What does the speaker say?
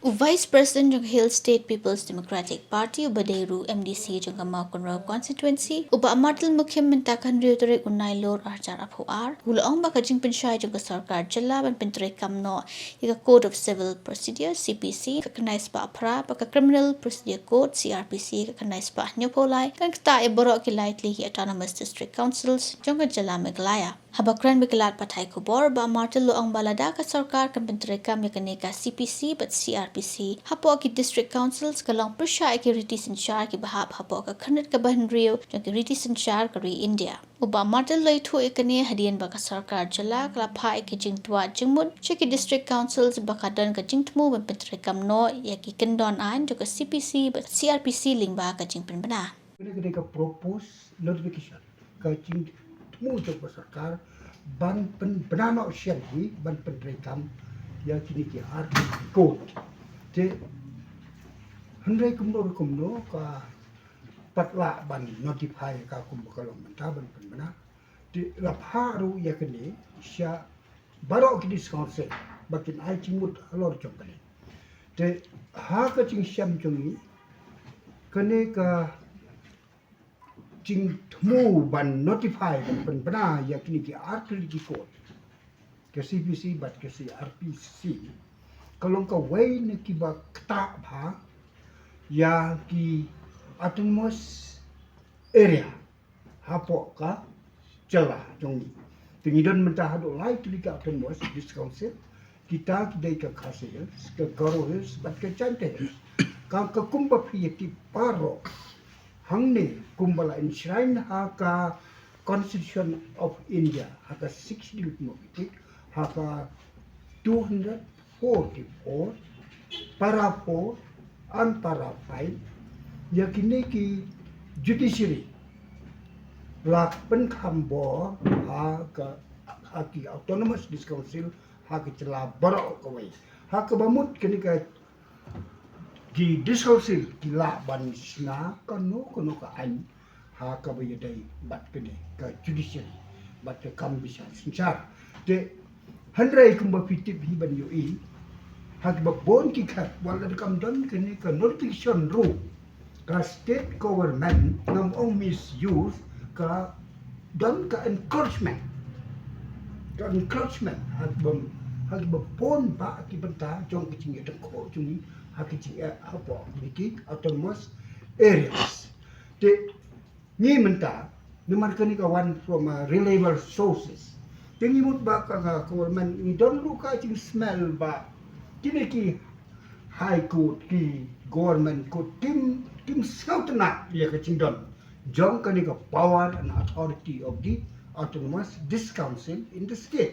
Vice President ng Hill State People's Democratic Party Ubadeiru MDC ng Kamakunraw Constituency uba Martle Mukhim mentakan riutere unay lor arjar aphuar hulaong baka jing pensay ng sarkar jala ban pentre kamno ika Code of Civil Procedure CPC kakanais pa apra paka Criminal Procedure Code CRPC kakanais pa nyopolai kan Ktah iboro kilaitli hi Autonomous District Councils jong jala Meghalaya. Habakran Bikalat Patay Kubor ba Martle ang balada ka sarkar kan pentre kam yakanika CPC but CRPC hapo ki district councils kalong persya ki riti senchar ki bahap hapo ka khanat ka bahan rio jang ki riti senchar ka ri India uba Martle loi thu ikane hadian ba ka sarkar jala kala pha ki jing twa jingmun ki district councils ba ka dan ka jing tmu ban pentre kam no ya ki kendon an jo ka CPC but CRPC ling ba ka jing pen bana Kena ka propose notification ka jing temu jo sarkar ban penana syarhi ban penrekam ya kini ki art code te handai kumno ka patla ban notify ka kumkalong menta ban penbana te lapha ru ya kini sya baro ki discount bakin ai cimut alor jongkane te ha ka cing syam jongi kene ka jing temu ban notify ban penbana ya kini ki art code ke CPC bat ke CRPC kalau ka way na kiba Ktah ba ya ki autonomous area hapo ka jala jong tingidon mentah hado lai tu ka autonomous discouncil kita kidai ka khasel ke garohis bat ke chante ka kumba piyati paro hangne kumbala enshrine ha ka Constitution of India ha ka 60 mobitik haka 244 para 4 and para 5 yakini ki judiciary lak pen khambo haka haki autonomous council haki chela baro kawai haka bamut kini ka di council ki la ban sna kanu ka an haka bayadai bat kini ka judiciary bat ka kambishan sinchar de handrai kumba pitip hi ban yoi hak ba bon ki khat wala de kam don kene ka notification ru ka state government ngam ong misuse ka don ka encouragement hak ba bon ba ki banta jong ki chingi de ko chuni hak ki chingi hapo biki autonomous areas te ni menta ni markani ka one from reliable sources Tingi mut ba ka government ni don luka ching smell ba kini ki high court ki government ko tim sautna ya ka ching don jong ka ni ka power and authority of the autonomous council in the state